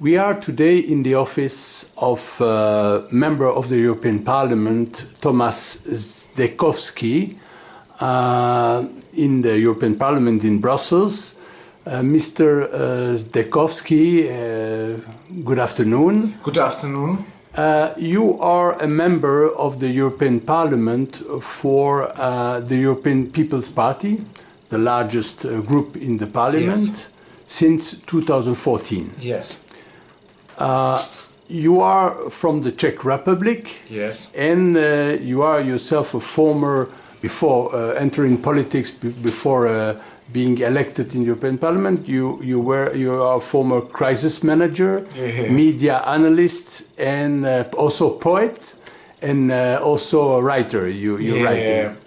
We are today in the office of Member of the European Parliament, Tomas Zdechovsky, in the European Parliament in Brussels. Mr. Zdechovsky, good afternoon. Good afternoon. You are a member of the European Parliament for the European People's Party, the largest group in the Parliament, Yes. since 2014. Yes. You are from the Czech Republic, Yes. and you are yourself a former, before entering politics, before being elected in the European Parliament, you are a former crisis manager, Yeah. media analyst, and also poet, and also a writer. You're writing.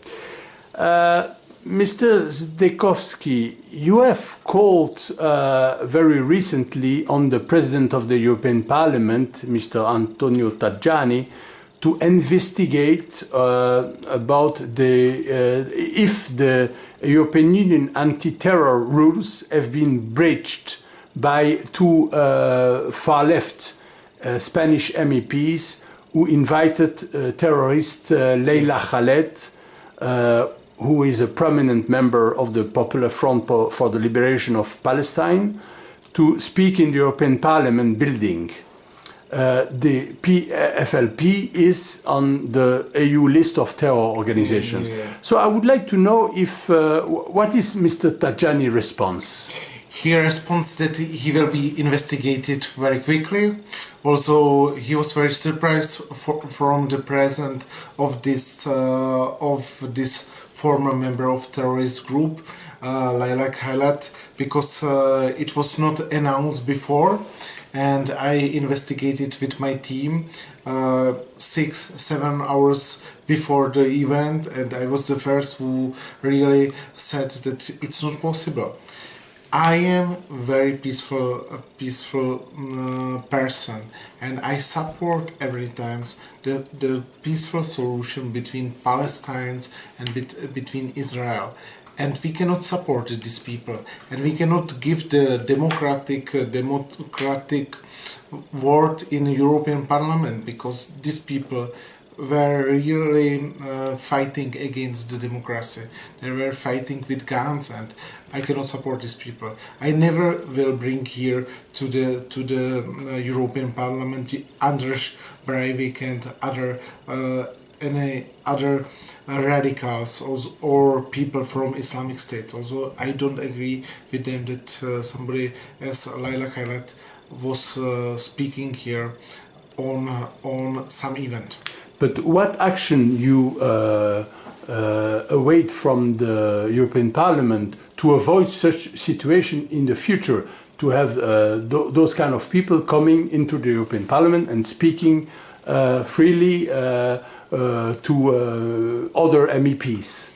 Mr. Zdechovsky, you have called very recently on the President of the European Parliament, Mr. Antonio Tajani, to investigate about if the European Union anti-terror rules have been breached by two far-left Spanish MEPs who invited terrorist Leila Khaled, who is a prominent member of the Popular Front for the Liberation of Palestine, to speak in the European Parliament building. The PFLP is on the EU list of terror organizations. Yeah. So I would like to know if what is Mr. Tajani's response? He responds that he will be investigated very quickly. Also, he was very surprised from the presence of this former member of terrorist group, Leila Khaled, because it was not announced before. And I investigated with my team 6-7 hours before the event, and I was the first who really said that it's not possible. I am a very peaceful person, and I support every time the peaceful solution between Palestinians and between Israel. And we cannot support these people, and we cannot give the democratic word in the European Parliament, because these people were really fighting against the democracy. They were fighting with guns, and I cannot support these people. I never will bring here to the European Parliament Anders Breivik and any other radicals or people from Islamic State. Also, I don't agree with them that somebody as Leila Khaled was speaking here on some event. But what action you await from the European Parliament to avoid such situation in the future, to have those kind of people coming into the European Parliament and speaking freely to other MEPs?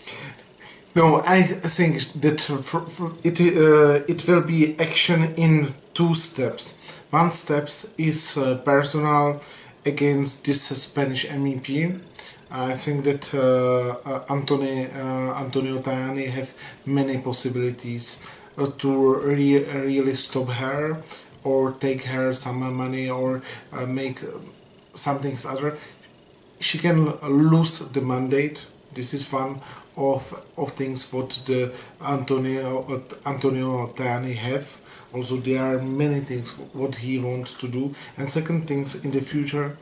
No, I think that it will be action in 2 steps. One step is personal against this Spanish MEP. I think that Antonio Tajani have many possibilities to really stop her or take her some money or make something other. She can lose the mandate. This is one of things what the Antonio Tajani have. Also, there are many things what he wants to do. And second things, in the future,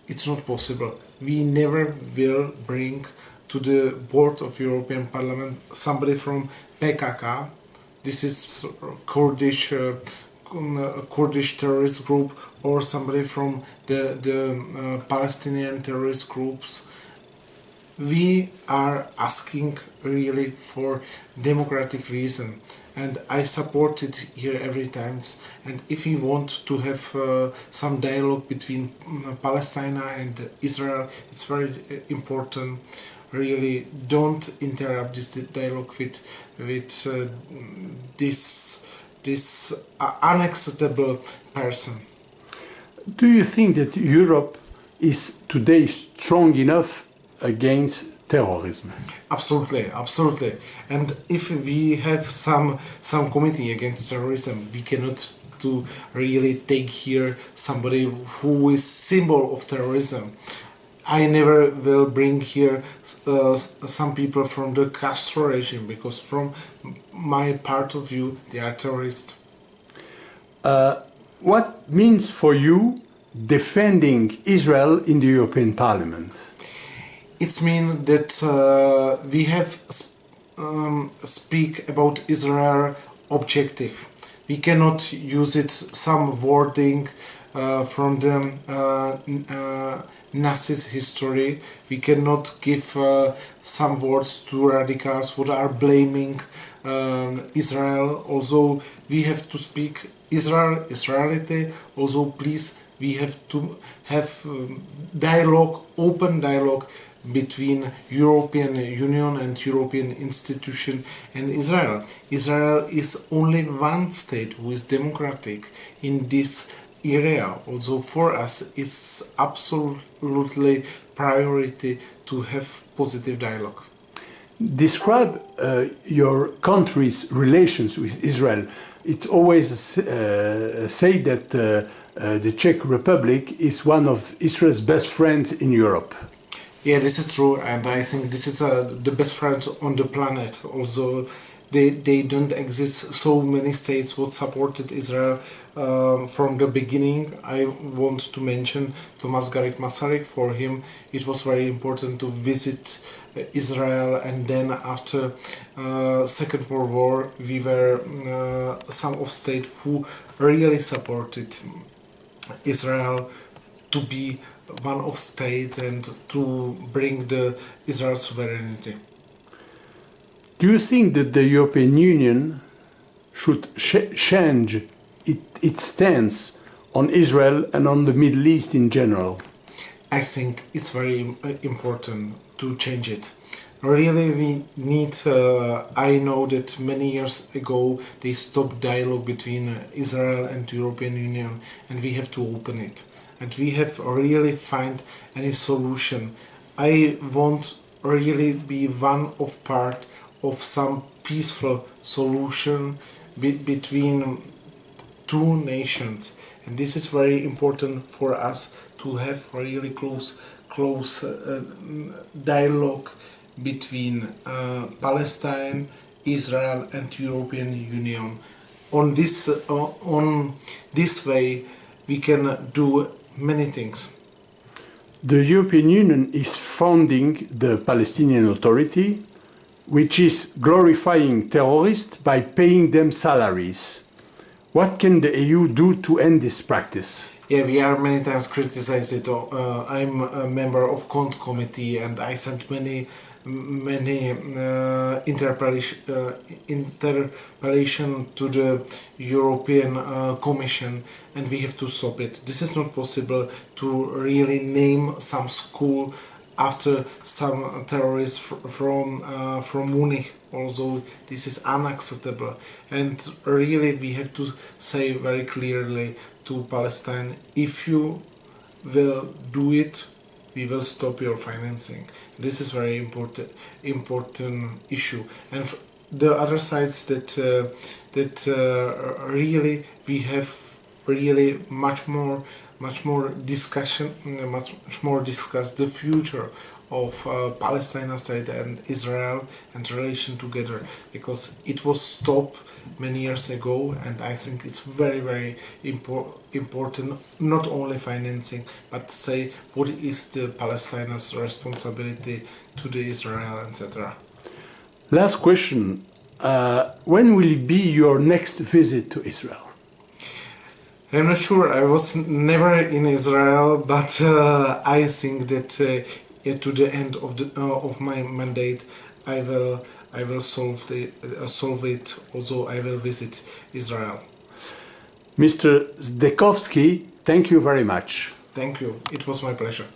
it's not possible. We never will bring to the board of European Parliament somebody from PKK. This is Kurdish terrorist group, or somebody from the Palestinian terrorist groups. We are asking really for democratic reason, and I support it here every time. And if we want to have some dialogue between Palestine and Israel, it's very important. Really, don't interrupt this dialogue with this unacceptable person. Do you think that Europe is today strong enough against terrorism? Absolutely, absolutely. And if we have some committee against terrorism, we cannot to really take here somebody who is symbol of terrorism. I never will bring here some people from the Castro regime, because from my part of view they are terrorists. What means for you defending Israel in the European Parliament? It means that we have speak about Israel objective. We cannot use it some wording from the Nazis history. We cannot give some words to radicals who are blaming Israel. Also, we have to speak Israelity. Also, please, we have to have dialogue, open dialogue between European Union and European institution and Israel. Israel is only one state who is democratic in this area. Also for us it's absolutely priority to have positive dialogue. Describe your country's relations with Israel. It always say that the Czech Republic is one of Israel's best friends in Europe. Yeah, this is true, and I think this is the best friends on the planet. Also, they don't exist so many states who supported Israel from the beginning. I want to mention Tomas Masaryk. For him, it was very important to visit Israel, and then after Second World War, we were some of states who really supported Israel to be one of state and to bring the Israel sovereignty. Do you think that the European Union should change its stance on Israel and on the Middle East in general? I think it's very important to change it. Really, we need. I know that many years ago they stopped dialogue between Israel and the European Union, and we have to open it. And we have really find any solution. I want really be one of part of some peaceful solution between two nations, and this is very important for us to have really close dialogue between Palestine, Israel, and European Union. On this way, we can do many things. The European Union is founding the Palestinian Authority, which is glorifying terrorists by paying them salaries. What can the EU do to end this practice? Yeah, we are many times criticized it. I'm a member of Cont Committee, and I sent many interpellation to the European Commission, and we have to stop it. This is not possible to really name some school after some terrorists from Munich. Also, this is unacceptable, and really we have to say very clearly to Palestine, if you will do it, we will stop your financing. This is very important issue. And the other sides that really we have really much more discussion, much more discuss the future of Palestine side and Israel and relation together, because it was stopped many years ago, and I think it's very important not only financing, but say what is the Palestinians' responsibility to the Israel, etc. Last question. When will it be your next visit to Israel? I'm not sure. I was never in Israel, but I think that to the end of my mandate, I will solve it. Also, I will visit Israel. Mr. Zdechovsky, thank you very much. Thank you. It was my pleasure.